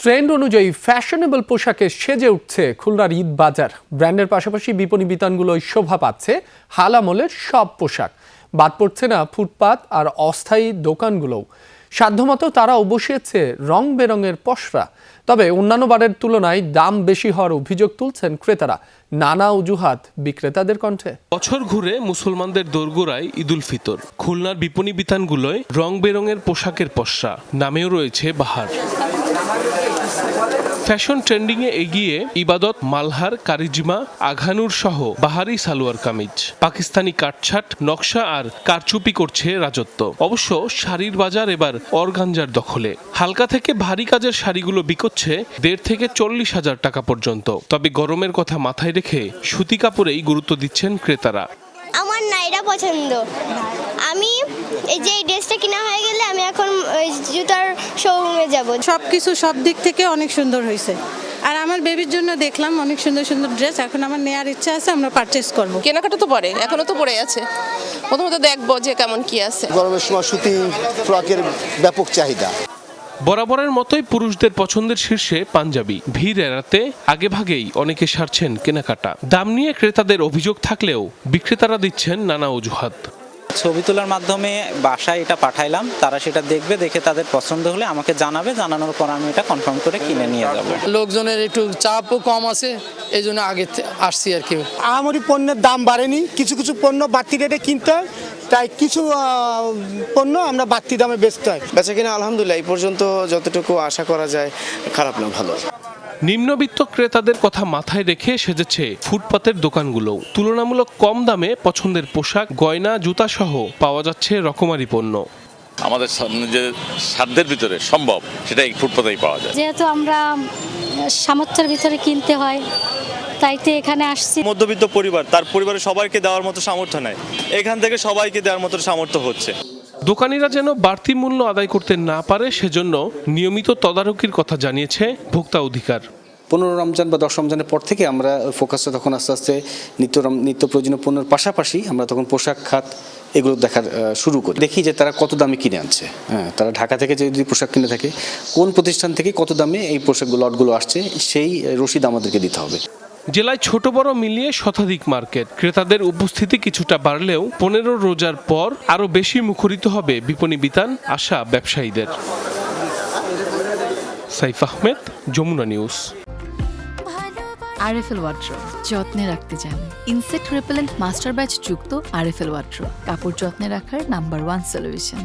Trend অনুযায়ী fashionable পোশাকে সেজে উঠছে খুলনার ঈদ বাজার। ব্র্যান্ডের পাশাপাশি বিপণী বিতানগুলোয় শোভা পাচ্ছে হালামলের সব পোশাক। বাদ পড়ছে না ফুটপাত আর অস্থায়ী দোকানগুলোও। সাধ্যমতো তারাও বসিয়েছে রং বেরঙের পসরা। তবে অন্যান্য বারের তুলনায় দাম বেশি হওয়ার অভিযোগ তুলছেন ক্রেতারা। নানা অজুহাত বিক্রেতাদের কণ্ঠে। বছর ঘুরে মুসলমানদের দোরগোড়ায় ঈদুল ফিতর। খুলনার বিপণী বিতানগুলোয় রং বেরঙের পোশাকের পসরা, নামেও রয়েছে বাহার। ফ্যাশন ট্রেন্ডিংয়ে এগিয়ে ইবাদত, মালহার, কারিজমা, আঘানুর সহ বাহারি সালোয়ার কামিজ। পাকিস্তানি কাটছাট, নকশা আর কারচুপি করছে রাজত্ব। অবশ্য শাড়ির বাজার এবার অর্গানজার দখলে। হালকা থেকে ভারী কাজের শাড়িগুলো বিকোচ্ছে 1.5 থেকে 40,000 টাকা পর্যন্ত। তবে গরমের কথা মাথায় রেখে সুতি কাপড়েই গুরুত্ব দিচ্ছেন ক্রেতারা। আমার নাইরা পছন্দ। আমি এই যে ড্রেসটা কিনা হয়ে গেলে আমি এখন ওই জুতার শোরুমে যাব। সবকিছু সব দিক থেকে অনেক সুন্দর হয়েছে। আর আমার বেবির জন্য দেখলাম অনেক সুন্দর সুন্দর ড্রেস, এখন আমার নেওয়ার ইচ্ছা আছে, আমরা পারচেজ করব। কেনাকাটা তো পরে, এখনো তো পড়ে আছে, প্রথমত দেখবো যে কেমন কি আছে। গরমের সময় সুতি ফ্রকের ব্যাপক চাহিদা। বরাবরের মতোই পুরুষদের পছন্দের শীর্ষে পাঞ্জাবি। ভিড় এড়াতে আগেভাগেই অনেকে সারছেন কেনাকাটা। দাম নিয়ে ক্রেতাদের অভিযোগ থাকলেও বিক্রেতারা দিচ্ছেন নানা অজুহাত। ছবি তোলার মাধ্যমে বাসায় এটা পাঠাইলাম, তারা সেটা দেখবে, দেখে তাদের পছন্দ হলে আমাকে জানাবে, জানানোর পর আমি এটা কনফার্ম করে কিনে নিয়ে যাব। লোকজনের একটু চাপও কম আছে, এই জন্য আগে আসছি আর কি। আমারই পণ্যের দাম বাড়েনি, কিছু কিছু পণ্য বাড়তি রেটে কিনতে হয়, তাই কিছু পণ্য আমরা বাড়তি দামে বেচতে হয়। বেচা কিনা আলহামদুলিল্লাহ এই পর্যন্ত যতটুকু আশা করা যায়, খারাপ না, ভালো। নিম্নবিত্ত ক্রেতাদের কথা মাথায় রেখে সেজেছে ফুটপাতের দোকানগুলোও। তুলনামূলক কম দামে পছন্দের পোশাক, গয়না, জুতা সহ পাওয়া যাচ্ছে রকমারি পণ্য। আমাদের যে সাধ্যের ভিতরে সম্ভব সেটা এই ফুটপাতেই পাওয়া যায়। যেহেতু আমরা সামর্থ্যের ভিতরে কিনতে হয়, তাই তো এখানে আসছি। মধ্যবিত্ত পরিবার, তার পরিবারের সবাইকে দেওয়ার মতো সামর্থ্য নাই, এখান থেকে সবাইকে দেওয়ার মতো সামর্থ্য হচ্ছে। দোকানিরা যেন বাড়তি মূল্য আদায় করতে না পারে সেজন্য নিয়মিত তদারকির কথা জানিয়েছে ভোক্তা অধিকার। 15 রমজান বা 10 রমজানের পর থেকে আমরা ফোকাসটা তখন আস্তে আস্তে নিত্য প্রয়োজনীয় পণ্যের পাশাপাশি আমরা তখন পোশাক খাত এগুলো দেখা শুরু করি। দেখি যে তারা কত দামে কিনে আনছে। হ্যাঁ, তারা ঢাকা থেকে যদি পোশাক কিনে থাকে, কোন প্রতিষ্ঠান থেকে কত দামে এই পোশাকগুলো লটগুলো আসছে, সেই রসিদ আমাদেরকে দিতে হবে। জেলায় ছোট বড় মিলিয়ে শতাধিক মার্কেট। ক্রেতাদের উপস্থিতি কিছুটা বাড়লেও 15 রোজার পর আরও বেশি মুখরিত হবে বিপণী বিতান, আশা ব্যবসায়ীদের। Saif Ahmed, Jamuna News. RFL wardrobe যত্নে রাখতে জানে। ইনসেক্ট রিপেলেন্ট মাস্টার ব্যাচ যুক্ত আরএফএল ওয়ার্ড্রোব কাপড় যত্নে রাখার নাম্বার 1 সলিউশন।